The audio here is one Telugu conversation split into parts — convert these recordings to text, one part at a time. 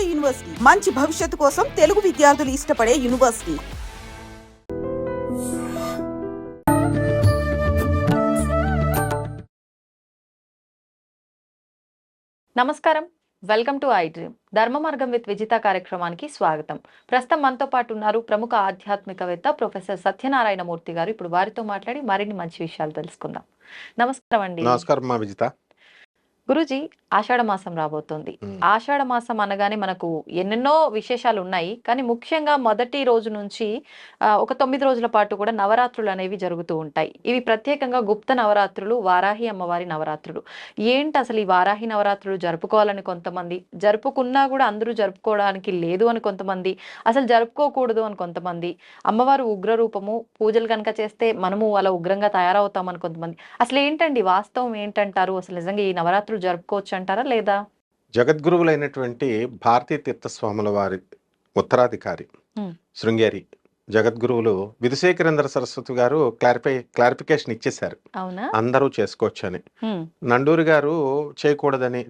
నాడు యూనివర్సిటీ మంచి భవిష్యత్తు కోసం తెలుగు విద్యార్థులు ఇష్టపడే యూనివర్సిటీ. నమస్కారం, వెల్కమ్ టు ఐ డ్రీమ్. ధర్మ మార్గం విత్ విజిత కార్యక్రమానికి స్వాగతం. ప్రస్తుతం మనతో పాటు ఉన్నారు ప్రముఖ ఆధ్యాత్మికవేత్త ప్రొఫెసర్ సత్యనారాయణ మూర్తి గారు. ఇప్పుడు వారితో మాట్లాడి మరిన్ని మంచి విషయాలు తెలుసుకుందాం. నమస్కారం అండి. నమస్కారం మా విజిత. గురూజీ, ఆషాఢ మాసం రాబోతోంది. ఆషాఢ మాసం అనగానే మనకు ఎన్నెన్నో విశేషాలు ఉన్నాయి. కానీ ముఖ్యంగా మొదటి రోజు నుంచి ఒక 9 రోజుల పాటు కూడా నవరాత్రులు అనేవి జరుగుతూ ఉంటాయి. ఇవి ప్రత్యేకంగా గుప్త నవరాత్రులు, వారాహి అమ్మవారి నవరాత్రులు. ఏంటి అసలు ఈ వారాహి నవరాత్రులు జరుపుకోవాలని కొంతమంది, జరుపుకున్నా కూడా అందరూ జరుపుకోవడానికి లేదు అని కొంతమంది, అసలు జరుపుకోకూడదు అని కొంతమంది, అమ్మవారు ఉగ్ర రూపము, పూజలు కనుక చేస్తే మనము అలా ఉగ్రంగా తయారవుతామని కొంతమంది. అసలు ఏంటండి వాస్తవం ఏంటంటారు? అసలు నిజంగా ఈ నవరాత్రులు జరుపుకోవచ్చు అంటారా లేదా? జగద్గురువులైనటువంటి భారతీ తీర్థస్వాముల వారి ఉత్తరాధికారి శృంగేరి జగద్గురువులు విధుశేఖరేంద్ర సరస్వతి గారు క్లారిఫికేషన్ ఇచ్చేశారు, అందరూ చేసుకోవచ్చు అని. నండూరి గారు చేయకూడదని,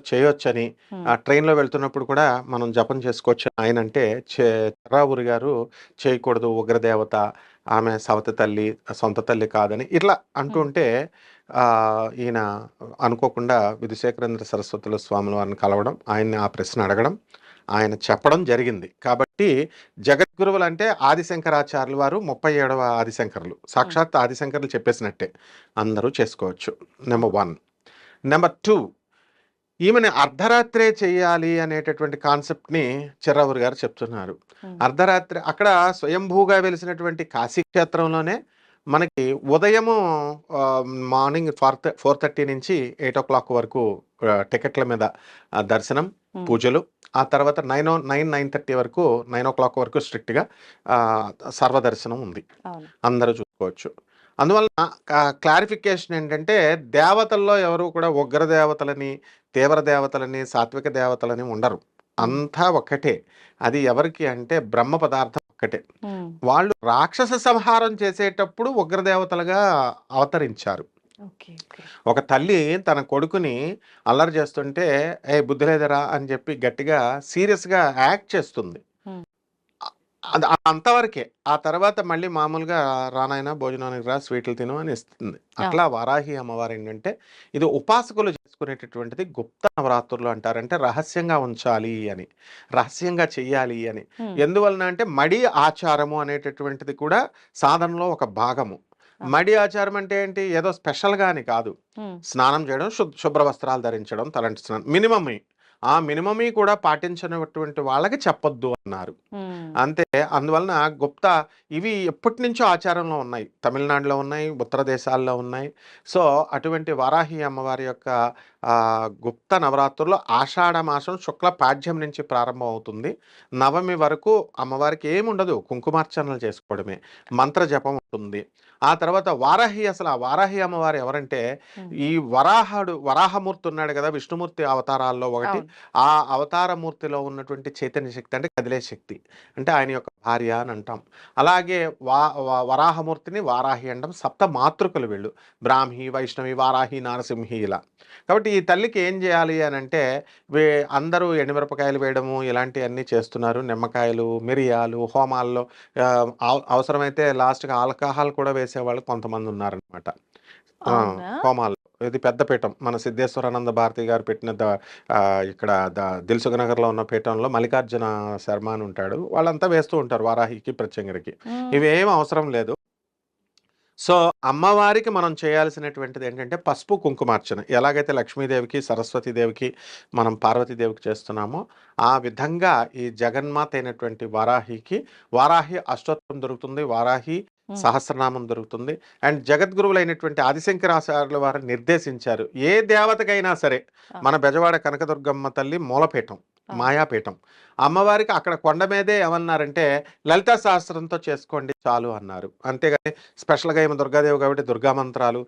చేయొచ్చని, ఆ ట్రైన్లో వెళ్తున్నప్పుడు కూడా మనం జపం చేసుకోవచ్చు ఆయన అంటే, చెర్రావూరి గారు చేయకూడదు, ఉగ్రదేవత, ఆమె సవతి తల్లి, సొంత తల్లి కాదని ఇట్లా అంటుంటే ఈయన అనుకోకుండా విధుశేఖరేంద్ర సరస్వతుల స్వాముల వారిని కలవడం, ఆయన్ని ఆ ప్రశ్న అడగడం, ఆయన చెప్పడం జరిగింది. కాబట్టి జగద్గురువులు అంటే ఆదిశంకరాచార్యుల వారు 37వ ఆదిశంకరులు, సాక్షాత్ ఆదిశంకరులు చెప్పేసినట్టే అందరూ చేసుకోవచ్చు. నెంబర్ 1. నెంబర్ 2, ఈమెని అర్ధరాత్రే చేయాలి అనేటటువంటి కాన్సెప్ట్ని చెర్రావూరి గారు చెప్తున్నారు. అర్ధరాత్రి అక్కడ స్వయంభూగా వెలిసినటువంటి కాశీక్షేత్రంలోనే మనకి ఉదయము మార్నింగ్ 4:30 నుంచి 8 o'clock వరకు టికెట్ల మీద దర్శనం, పూజలు. ఆ తర్వాత 9:30 వరకు 9 o'clock వరకు స్ట్రిక్ట్గా సర్వదర్శనం ఉంది, అందరూ చూసుకోవచ్చు. అందువలన క్లారిఫికేషన్ ఏంటంటే, దేవతల్లో ఎవరు కూడా ఉగ్ర దేవతలని, తీవ్ర దేవతలని, సాత్విక దేవతలని ఉండరు, అంతా ఒక్కటే. అది ఎవరికి అంటే బ్రహ్మ పదార్థం ఒక్కటే. వాళ్ళు రాక్షస సంహారం చేసేటప్పుడు ఉగ్రదేవతలుగా అవతరించారు. ఒక తల్లి తన కొడుకుని అల్లరి చేస్తుంటే, ఏ బుద్ధి లేదరా అని చెప్పి గట్టిగా సీరియస్గా యాక్ట్ చేస్తుంది. అది అంతవరకే. ఆ తర్వాత మళ్ళీ మామూలుగా రానాయన భోజనానికి రా, స్వీట్లు తిను అని ఇస్తుంది. అట్లా వారాహి అమ్మవారు ఏంటంటే, ఇది ఉపాసకులు చేసుకునేటటువంటిది గుప్త నవరాత్రులు అంటారు. అంటే రహస్యంగా ఉంచాలి అని, రహస్యంగా చెయ్యాలి అని. ఎందువలన అంటే మడి ఆచారము అనేటటువంటిది కూడా సాధనలో ఒక భాగము. మడి ఆచారం అంటే ఏంటి? ఏదో స్పెషల్గా అని కాదు. స్నానం చేయడం, శుభ్ర వస్త్రాలు ధరించడం, తలంటి స్నానం, మినిమమే. ఆ మినిమమీ కూడా పాటించినటువంటి వాళ్ళకి చెప్పొద్దు అన్నారు, అంతే. అందువలన గుప్త ఇవి ఎప్పటి నుంచో ఆచారంలో ఉన్నాయి, తమిళనాడులో ఉన్నాయి, ఉత్తర దేశాల్లో ఉన్నాయి. సో అటువంటి వారాహి అమ్మవారి యొక్క గుప్త నవరాత్రుల్లో ఆషాఢ మాసం శుక్ల పాడ్యం నుంచి ప్రారంభం అవుతుంది. నవమి వరకు అమ్మవారికి ఏముండదు, కుంకుమార్చనలు చేసుకోవడమే, మంత్ర జపం ఉంటుంది. ఆ తర్వాత వారాహి, అసలు ఆ వారాహి అమ్మవారు ఎవరంటే, ఈ వరాహమూర్తి ఉన్నాడు కదా, విష్ణుమూర్తి అవతారాల్లో ఒకటి. ఆ అవతారమూర్తిలో ఉన్నటువంటి చైతన్య శక్తి, అంటే కదిలే శక్తి, అంటే ఆయన యొక్క భార్య అని అంటాం. అలాగే వరాహమూర్తిని వారాహి అంటాం. సప్త మాతృకలు వీళ్ళు, బ్రాహ్మి, వైష్ణవి, వారాహి, నారసింహి ఇలా. కాబట్టి ఈ తల్లికి ఏం చేయాలి అని అంటే, అందరూ ఎండుమిరపకాయలు వేయడము ఇలాంటివన్నీ చేస్తున్నారు. నిమ్మకాయలు, మిరియాలు, హోమాల్లో అవసరమైతే లాస్ట్గా ఆల్కహాల్ కూడా వేసేవాళ్ళు కొంతమంది ఉన్నారనమాట హోమాల్లో. ఇది పెద్ద పీఠం, మన సిద్ధేశ్వరానంద భారతి గారు పెట్టిన ఇక్కడ దిల్సుఖనగర్లో ఉన్న పీఠంలో మల్లికార్జున శర్మ అని ఉంటాడు, వాళ్ళంతా వేస్తూ ఉంటారు వారాహికి, ప్రత్యంగిరికి. ఇవేం అవసరం లేదు. సో అమ్మవారికి మనం చేయాల్సినటువంటిది ఏంటంటే పసుపు కుంకుమార్చన. ఎలాగైతే లక్ష్మీదేవికి, సరస్వతీదేవికి, మనం పార్వతీదేవికి చేస్తున్నామో ఆ విధంగా ఈ జగన్మాత అయినటువంటి వారాహికి వారాహి అష్టోత్తరం దొరుకుతుంది, వారాహి సహస్రనామం దొరుకుతుంది. అండ్ జగద్గురువులైనటువంటి ఆదిశంకరాచార్యుల వారు నిర్దేశించారు, ఏ దేవతకైనా సరే, మన బెజవాడ కనకదుర్గమ్మ తల్లి మూలపీఠం, మాయాపీఠం, అమ్మవారికి అక్కడ కొండ మీదే ఏమన్నారంటే లలితా సహస్రంతో చేసుకోండి చాలు అన్నారు. అంతేగాని స్పెషల్గా ఏమో దుర్గాదేవి కాబట్టి దుర్గా మంత్రాలు,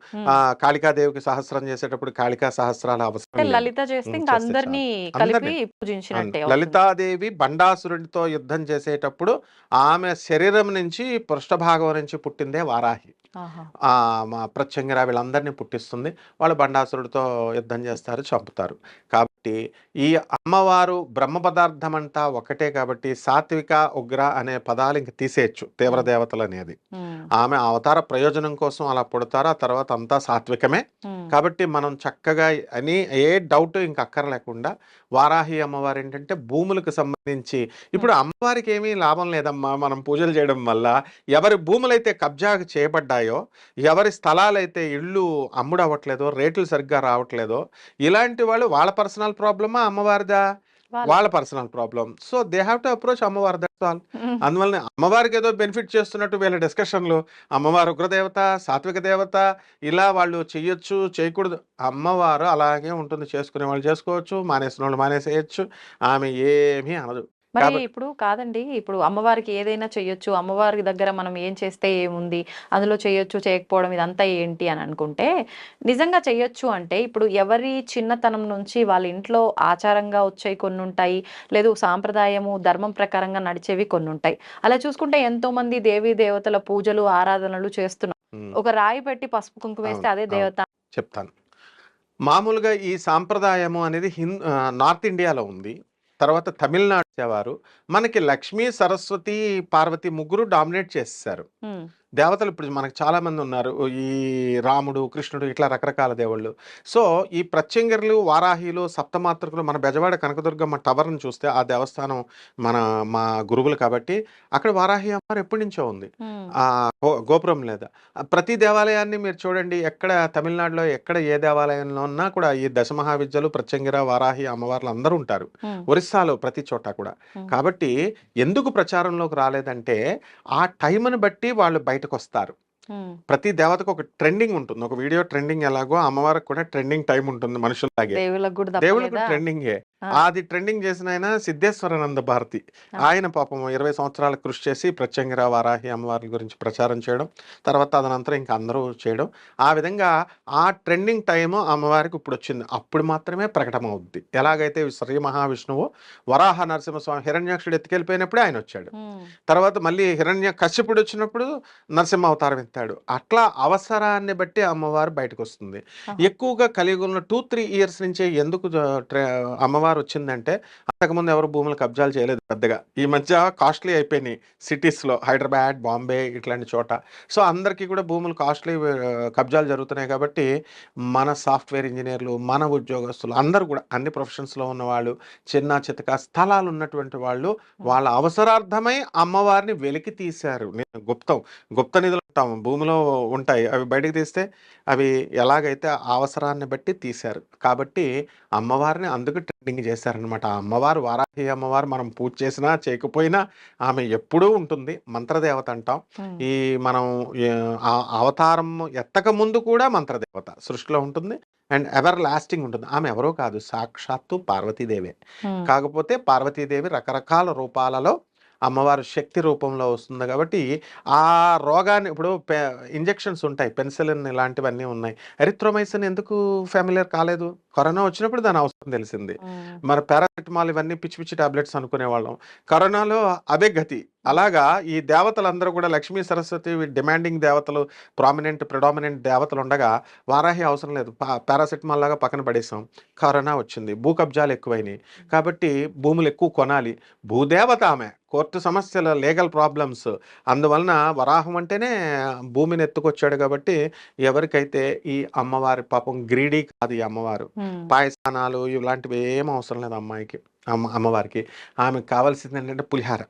కాళికాదేవికి సహస్రం చేసేటప్పుడు కాళికా సహస్రాలు అవసరం. లలితాదేవి బండాసురుడితో యుద్ధం చేసేటప్పుడు ఆమె శరీరం నుంచి పృష్ఠభాగం నుంచి పుట్టిందే వారాహి. ప్రత్యంగిర వీళ్ళందరినీ పుట్టిస్తుంది. వాళ్ళు బండాసురుడితో యుద్ధం చేస్తారు, చంపుతారు. కాబట్టి ఈ అమ్మవారు బ్రహ్మ పదార్థం అంతా ఒకటే కాబట్టి సాత్విక ఉగ్ర అనే పదాలు ఇంక తీసేయచ్చు తీవ్ర ఉమ్, దేవతలు అనేది. ఉమ్, ఆమె అవతార ప్రయోజనం కోసం అలా పుడతారు, ఆ తర్వాత అంతా సాత్వికమే. ఉమ్, కాబట్టి మనం చక్కగా అని ఏ డౌట్ ఇంక అక్కర్లేకుండా వారాహి అమ్మవారు ఏంటంటే భూములకు సంబంధించి ఇప్పుడు అమ్మవారికి ఏమీ లాభం లేదమ్మా మనం పూజలు చేయడం వల్ల. ఎవరి భూములైతే కబ్జా చేయబడ్డాయో, ఎవరి స్థలాలైతే ఇళ్ళు అమ్ముడు అవ్వట్లేదో, రేట్లు సరిగ్గా రావట్లేదో, ఇలాంటి వాళ్ళు వాళ్ళ పర్సనల్ ప్రాబ్లమా అమ్మవారిదా? వాళ్ళ వాళ్ళది. Personal problem. So they have to approach అమ్మవారు, దట్స్ ఆల్. ఉమ్, అందువల్ల అమ్మవారికి ఏదో బెనిఫిట్ చేస్తున్నట్టు వీళ్ళ డిస్కషన్లు, అమ్మవారు ఉగ్రదేవత సాత్విక దేవత ఇలా వాళ్ళు చెయ్యొచ్చు చేయకూడదు. అమ్మవారు అలాగే ఉంటుంది, చేసుకునే వాళ్ళు చేసుకోవచ్చు, మానేసిన వాళ్ళు మానేసేయచ్చు, ఆమె ఏమీ అనదు. మరి కాబట్టి ఇప్పుడు కాదండి, ఇప్పుడు అమ్మవారికి ఏదైనా చెయ్యొచ్చు, అమ్మవారి దగ్గర మనం ఏం చేస్తే ఏముంది, అందులో చేయొచ్చు చేయకపోవడం ఇదంతా ఏంటి అని అనుకుంటే, నిజంగా చెయ్యొచ్చు అంటే ఇప్పుడు ఎవరి చిన్నతనం నుంచి వాళ్ళ ఇంట్లో ఆచారంగా వచ్చేవి కొన్ని ఉంటాయి, లేదు సాంప్రదాయము ధర్మం ప్రకారంగా నడిచేవి కొన్ని ఉంటాయి. అలా చూసుకుంటే ఎంతో మంది దేవీ దేవతల పూజలు ఆరాధనలు చేస్తున్నాం. ఉమ్, ఒక రాయి పెట్టి పసుపు కుంకుమ వేస్తే అవును అదే అవును దేవత. చెప్తాను. మామూలుగా ఈ సాంప్రదాయము అనేది నార్త్ ఇండియాలో ఉంది. తర్వాత తమిళనాడు వచ్చేవారు. మనకి లక్ష్మీ సరస్వతి పార్వతి ముగ్గురు డామినేట్ చేసేసారు. ఉమ్, దేవతలు ఇప్పుడు మనకు చాలా మంది ఉన్నారు. ఈ రాముడు కృష్ణుడు ఇట్లా రకరకాల దేవుళ్ళు. సో ఈ ప్రత్యంగిరులు వారాహిలు సప్తమాతృకులు మన బెజవాడ కనకదుర్గమ్మ టవర్ని చూస్తే ఆ దేవస్థానం మన మా గురువులు కాబట్టి అక్కడ వారాహి అమ్మవారు ఎప్పటి నుంచో ఉంది. ఉమ్, ఆ గోపురం లేదా ప్రతి దేవాలయాన్ని మీరు చూడండి, ఎక్కడ తమిళనాడులో ఎక్కడ ఏ దేవాలయంలో ఉన్నా కూడా ఈ దశమహావిద్యలు ప్రత్యంగిర వారాహి అమ్మవార్లు అందరూ ఉంటారు. ఉమ్, ఒరిస్సాలో ప్రతి చోట కూడా. ఉమ్, కాబట్టి ఎందుకు ప్రచారంలోకి రాలేదంటే ఆ టైంని బట్టి వాళ్ళు బయటకు వస్తారు. ఉమ్. ప్రతి దేవతకు ఒక ట్రెండింగ్ ఉంటుంది. ఒక వీడియో ట్రెండింగ్ ఎలాగో అమ్మవారికి కూడా ట్రెండింగ్ టైం ఉంటుంది మనుషుల్లాగే. దేవుళ్ళకు కూడా దేవుళ్ళకు తప్పలేదా? ట్రెండింగే. ఆ, అది ట్రెండింగ్ చేసిన ఆయన సిద్ధేశ్వరానంద భారతి. ఆ, ఆయన పాపం 20 సంవత్సరాలు కృషి చేసి ప్రత్యంగిర వారాహి అమ్మవారి గురించి ప్రచారం చేయడం, తర్వాత అదనంతరం ఇంకా అందరూ చేయడం. ఆ విధంగా ఆ ట్రెండింగ్ టైము అమ్మవారికి ఇప్పుడు వచ్చింది. అప్పుడు మాత్రమే ప్రకటమవుద్ది. ఎలాగైతే శ్రీ మహావిష్ణువు వరాహ నరసింహస్వామి హిరణ్యాక్షుడు ఎత్తుకెళ్ళిపోయినప్పుడే ఆయన వచ్చాడు. ఉమ్, తర్వాత మళ్ళీ హిరణ్య కశ్యపుడు వచ్చినప్పుడు నరసింహ అవతారం ఎత్తాడు. అట్లా అవసరాన్ని బట్టి అమ్మవారు బయటకు వస్తుంది. ఆహా. ఎక్కువగా కలియుగంలో 2-3 ఇయర్స్ నుంచే ఎందుకు అమ్మవారు వచ్చిందంటే అంతకుముందు ఎవరు భూములు కబ్జాలు చేయలేదు పెద్దగా. ఈ మధ్య కాస్ట్లీ అయిపోయినాయి సిటీస్లో, హైదరాబాద్ బాంబే ఇట్లాంటి చోట. సో అందరికీ కూడా భూములు కాస్ట్లీ కబ్జాలు జరుగుతున్నాయి కాబట్టి మన సాఫ్ట్వేర్ ఇంజనీర్లు, మన ఉద్యోగస్తులు అందరూ కూడా అన్ని ప్రొఫెషన్స్లో ఉన్నవాళ్ళు, చిన్న చితక స్థలాలు ఉన్నటువంటి వాళ్ళు వాళ్ళ అవసరార్థమై అమ్మవారిని వెలికి తీశారు. నేను గుప్త నిధులు అంటాం, భూమిలో ఉంటాయి, అవి బయటకు తీస్తే అవి ఎలాగైతే ఆ అవసరాన్ని బట్టి తీశారు. కాబట్టి అమ్మవారిని అందుకు ట్రెండింగ్ చేశారనమాట. ఆ అమ్మవారు వారాహి అమ్మవారు మనం పూజ చేసినా చేయకపోయినా ఆమె ఎప్పుడూ ఉంటుంది. మంత్రదేవత అంటాం. ఉమ్, ఈ మనం ఆ అవతారం ఎత్తక ముందు కూడా మంత్రదేవత సృష్టిలో ఉంటుంది అండ్ ఎవర్ లాస్టింగ్ ఉంటుంది. ఆమె ఎవరో కాదు, సాక్షాత్తు పార్వతీదేవే. ఉమ్, కాకపోతే పార్వతీదేవి రకరకాల రూపాలలో అమ్మవారు శక్తి రూపంలో వస్తుంది కాబట్టి ఆ రోగాన్ని ఇప్పుడు ఇంజెక్షన్స్ ఉంటాయి, పెన్సిలిన్ ఇలాంటివన్నీ ఉన్నాయి. ఎరిథ్రోమైసిన్ ఎందుకు ఫ్యామిలియర్ కాలేదు? కరోనా వచ్చినప్పుడు దాని అవసరం తెలిసింది. ఉమ్, మరి పారాసిటమాల్ ఇవన్నీ పిచ్చి పిచ్చి టాబ్లెట్స్ అనుకునేవాళ్ళం. కరోనాలో అదే గతి. అలాగా ఈ దేవతలందరూ కూడా లక్ష్మీ సరస్వతి డిమాండింగ్ దేవతలు, ప్రిడామినెంట్ దేవతలు ఉండగా వారాహి అవసరం లేదు, పారాసిటమాల్ లాగా పక్కన పడేసాం. కరోనా వచ్చింది, భూ కబ్జాలు ఎక్కువైనాయి కాబట్టి భూములు ఎక్కువ కొనాలి. భూదేవత ఆమె, కోర్టు సమస్యల లీగల్ ప్రాబ్లమ్స్. అందువలన వరాహం అంటేనే భూమిని ఎత్తుకొచ్చాడు కాబట్టి ఎవరికైతే ఈ అమ్మవారి పాపం గ్రీడీ కాదు ఈ అమ్మవారు. ఉమ్, పాయసానాలు ఇలాంటివి ఏం అవసరం లేదు అమ్మాయికి, అమ్మవారికి. ఆమెకు కావాల్సింది ఏంటంటే పులిహార,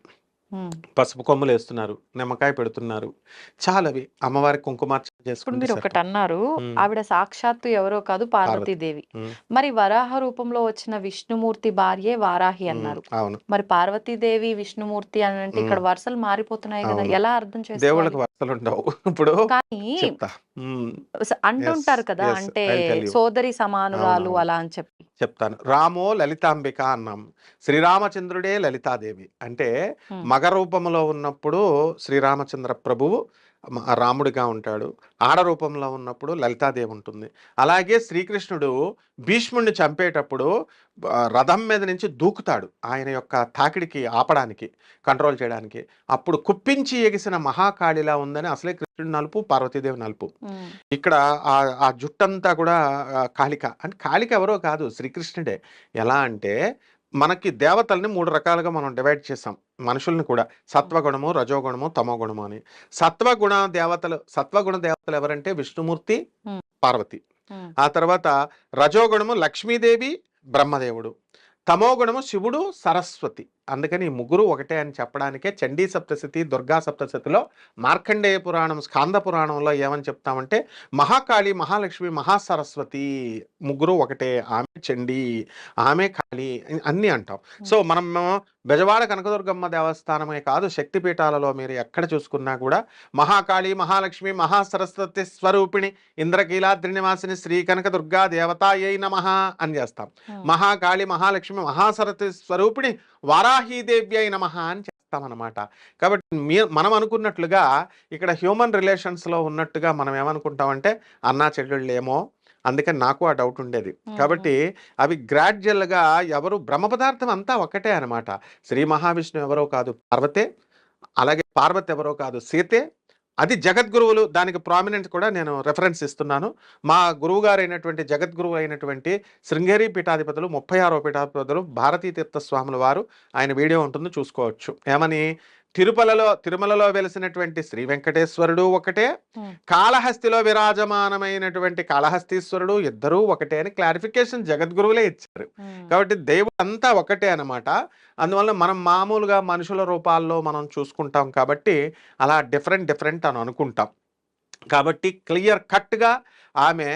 ఉమ్. పసుపు కొమ్ములు వేస్తున్నారు, నిమ్మకాయ పెడుతున్నారు, చాలవి అమ్మవారికి కుంకుమార్చన ఇప్పుడు చేసుకుంటే మీరు ఒకటి సరిపోతుంది. అన్నారు, ఉమ్, ఆవిడ సాక్షాత్తు ఎవరో కాదు పార్వతి. పార్వతీదేవి. ఉమ్, మరి వరాహ రూపంలో వచ్చిన విష్ణుమూర్తి భార్యే వారాహి అన్నారు. అవును మరి పార్వతీదేవి విష్ణుమూర్తి అని అంటే ఇక్కడ ఉమ్, వరుసలు మారిపోతున్నాయి కదా, అవును. ఎలా అర్థం దేవుళ్ళకి చేసుకోవాలి? వరుసలు ఉండవు. ఇప్పుడు కానీ చెప్తా. ఎస్ అంటుంటారు కదా, ఎస్ అంటే ఐ టెల్ యూ. సోదరి సమానురాలు అవునవును అలా అని చెప్పి. చెప్తాను. రామో లలితాంబిక అన్నాం. శ్రీరామచంద్రుడే లలితాదేవి. అంటే ఉమ్, మగ రూపంలో ఉన్నప్పుడు శ్రీరామచంద్ర ప్రభువు రాముడిగా ఉంటాడు. ఆడ రూపంలో ఉన్నప్పుడు లలితాదేవి ఉంటుంది. అలాగే శ్రీకృష్ణుడు భీష్ముడిని చంపేటప్పుడు రథం మీద నుంచి దూకుతాడు ఆయన యొక్క తాకిడికి ఆపడానికి, కంట్రోల్ చేయడానికి. అప్పుడు కుప్పించి ఎగిసిన మహాకాళిలా ఉందని అసలే కృష్ణుడు నలుపు, పార్వతీదేవి నలుపు. ఇక్కడ ఆ జుట్టంతా కూడా కాళిక. అంటే కాళిక ఎవరో కాదు, శ్రీకృష్ణుడే. ఎలా అంటే మనకి దేవతల్ని 3 రకాలుగా మనం డివైడ్ చేసాం, మనుషుల్ని కూడా. సత్వగుణము, రజోగుణము, తమోగుణము అని. సత్వగుణ దేవతలు ఎవరంటే విష్ణుమూర్తి, పార్వతి. ఆ తర్వాత రజోగుణము లక్ష్మీదేవి, బ్రహ్మదేవుడు. తమోగుణము శివుడు, సరస్వతి. అందుకని ఈ ముగ్గురు ఒకటే అని చెప్పడానికే చండీ సప్తశతి, దుర్గా సప్తశతిలో మార్కండేయ పురాణం, స్కాంద పురాణంలో ఏమని చెప్తామంటే మహాకాళి, మహాలక్ష్మి, మహాసరస్వతి ముగ్గురు ఒకటే. ఆమె చండీ, ఆమె కాళి అన్నీ అంటాం. సో మనం బెజవాడ కనకదుర్గమ్మ దేవస్థానమే కాదు, శక్తిపీఠాలలో మీరు ఎక్కడ చూసుకున్నా కూడా మహాకాళి, మహాలక్ష్మి, మహాసరస్వతి స్వరూపిణి, ఇంద్రకీలాద్రి నివాసిని శ్రీ కనకదుర్గా దేవతాయై నమః అని చేస్తాం. మహాకాళి, మహాలక్ష్మి, మహాసరస్వతి స్వరూపిణి వారాహీదేవ్యై నమః అని చేస్తామన్నమాట. కాబట్టి మనం అనుకున్నట్లుగా ఇక్కడ హ్యూమన్ రిలేషన్స్లో ఉన్నట్టుగా మనం ఏమనుకుంటామంటే అన్నా చెల్లెళ్ళు ఏమో, అందుకని నాకు ఆ డౌట్ ఉండేది. కాబట్టి అవి గ్రాడ్యువల్గా ఎవరు బ్రహ్మ పదార్థం అంతా ఒకటే అనమాట. శ్రీ మహావిష్ణువు ఎవరో కాదు పార్వతే, అలాగే పార్వతి ఎవరో కాదు సీతే. అది జగద్గురువులు, దానికి ప్రామినెంట్ కూడా నేను రెఫరెన్స్ ఇస్తున్నాను. మా గురువు గారు అయినటువంటి జగద్గురువు అయినటువంటి శృంగేరి పీఠాధిపతులు 36వ పీఠాధిపతులు భారతీ తీర్థ స్వాముల వారు, ఆయన వీడియో ఉంటుంది చూసుకోవచ్చు. ఏమని తిరుమలలో వెలిసినటువంటి శ్రీ వెంకటేశ్వరుడు ఒకటే, కాళహస్తిలో విరాజమానమైనటువంటి కాళహస్తీశ్వరుడు ఇద్దరూ ఒకటే అని క్లారిఫికేషన్ జగద్గురువులే ఇచ్చారు. కాబట్టి దేవుడు అంతా ఒకటే అనమాట. అందువల్ల మనం మామూలుగా మనుషుల రూపాల్లో మనం చూసుకుంటాం కాబట్టి అలా డిఫరెంట్ అని అనుకుంటాం. కాబట్టి క్లియర్ కట్గా ఆమె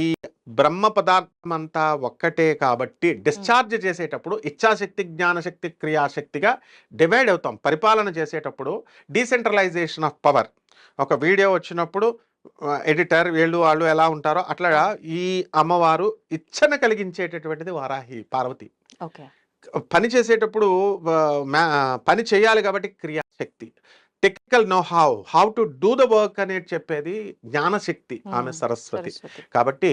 ఈ బ్రహ్మ పదార్థం అంతా ఒక్కటే. కాబట్టి డిశ్చార్జ్ చేసేటప్పుడు ఇచ్ఛాశక్తి, జ్ఞానశక్తి, క్రియాశక్తిగా డివైడ్ అవుతాం. పరిపాలన చేసేటప్పుడు డీసెంట్రలైజేషన్ ఆఫ్ పవర్. ఒక వీడియో వచ్చినప్పుడు ఎడిటర్ వీళ్ళు వాళ్ళు ఎలా ఉంటారో అట్లా ఈ అమ్మవారు ఇచ్చన కలిగించేటటువంటిది వారాహి, పార్వతి. పని చేసేటప్పుడు పని చేయాలి కాబట్టి క్రియాశక్తి, technical know how to do the work అనేది చెప్పేది జ్ఞానశక్తి, ఆమె సరస్వతి. కాబట్టి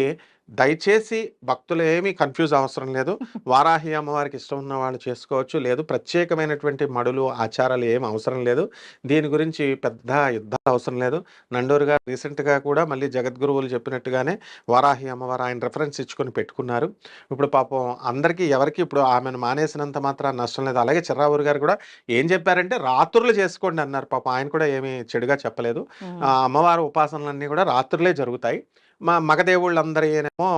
దయచేసి భక్తులు ఏమీ కన్ఫ్యూజ్ అవసరం లేదు. వారాహి అమ్మవారికి ఇష్టం ఉన్న వాళ్ళు చేసుకోవచ్చు, లేదు ప్రత్యేకమైనటువంటి మడులు ఆచారాలు ఏం అవసరం లేదు. దీని గురించి పెద్ద యుద్ధాలు అవసరం లేదు. నండూరు గారు రీసెంట్గా కూడా మళ్ళీ జగద్గురువులు చెప్పినట్టుగానే వారాహి అమ్మవారు ఆయన రెఫరెన్స్ ఇచ్చుకొని పెట్టుకున్నారు. ఇప్పుడు పాపం అందరికీ ఎవరికి ఇప్పుడు ఆమెను మానేసినంత మాత్రం నష్టం లేదు. అలాగే చిర్రావూరు గారు కూడా ఏం చెప్పారంటే రాత్రులు చేసుకోండి అన్నారు. పాపం ఆయన కూడా ఏమీ చెడుగా చెప్పలేదు. అమ్మవారి ఉపాసనలన్నీ కూడా రాత్రులే జరుగుతాయి. మగదేవుళ్ళందరూ ఏమో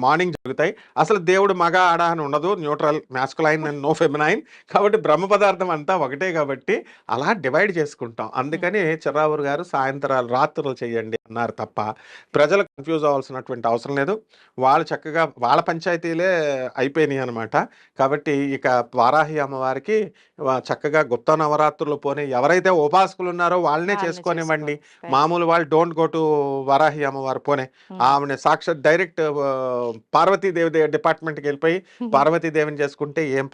మార్నింగ్ జరుగుతాయి. అసలు దేవుడు మగ ఆడ అని ఉండదు, neutral, masculine and no feminine. కాబట్టి బ్రహ్మ పదార్థం అంతా ఒకటే కాబట్టి అలా డివైడ్ చేసుకుంటాం. అందుకని చిర్రావూరు గారు సాయంత్రాలు రాత్రులు చేయండి అన్నారు తప్ప ప్రజలు కన్ఫ్యూజ్ అవ్వాల్సినటువంటి అవసరం లేదు. వాళ్ళు చక్కగా వాళ్ళ పంచాయతీలే అయిపోయినాయి అనమాట. కాబట్టి ఇక వారాహి అమ్మవారికి చక్కగా గుప్త నవరాత్రులు పోనీ ఎవరైతే ఉపాసకులు ఉన్నారో వాళ్ళనే చేసుకోనివ్వండి. మామూలు వాళ్ళు డోంట్ గో టు వారాహి అమ్మవారు పోనే. ఆమె సాక్షాత్ డైరెక్ట్ పార్వతీదేవి డిపార్ట్మెంట్కి వెళ్ళిపోయి పార్వతీదేవిని చేసుకుంటే ఏం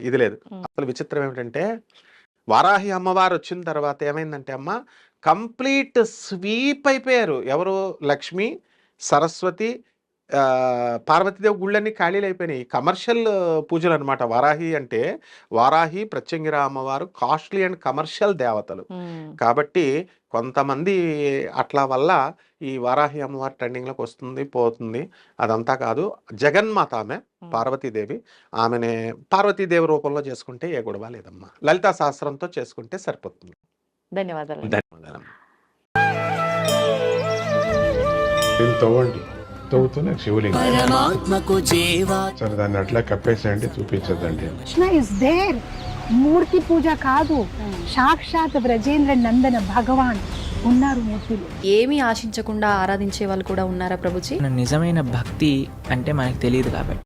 ఇది లేదు. అసలు విచిత్రం ఏమిటంటే వారాహి అమ్మవారు వచ్చిన తర్వాత ఏమైందంటే అమ్మ కంప్లీట్ స్వీప్ అయిపోయారు. ఎవరు? లక్ష్మి, సరస్వతి, పార్వతీదేవి గుళ్ళన్నీ ఖాళీలు అయిపోయినాయి. కమర్షియల్ పూజలు అనమాట. వారాహి అంటే వారాహి, ప్రత్యంగిర అమ్మవారు కాస్ట్లీ అండ్ కమర్షియల్ దేవతలు. కాబట్టి కొంతమంది అట్లా వల్ల ఈ వారాహి అమ్మవారి ట్రెండింగ్లోకి వస్తుంది పోతుంది. అదంతా కాదు, జగన్మాత ఆమె పార్వతీదేవి. ఆమెనే పార్వతీదేవి రూపంలో చేసుకుంటే ఏ గొడవ లేదమ్మా. లలితా శాస్త్రంతో చేసుకుంటే సరిపోతుంది. ధన్యవాదాలు. తవ్వుతూనే శివలింగం. సరే దాన్ని అట్లా కప్పేసేయండి, చూపించదండి. Krishna is there. మూర్తి పూజ కాదు, సాక్షాత్ బ్రజేంద్ర నందన భగవాన్ ఉన్నారు మూర్తిలో. ఏమీ ఆశించకుండా ఆరాధించే వాళ్ళు కూడా ఉన్నారా ప్రభుజీ? నిజమైన భక్తి అంటే మనకు తెలియదు కాబట్టి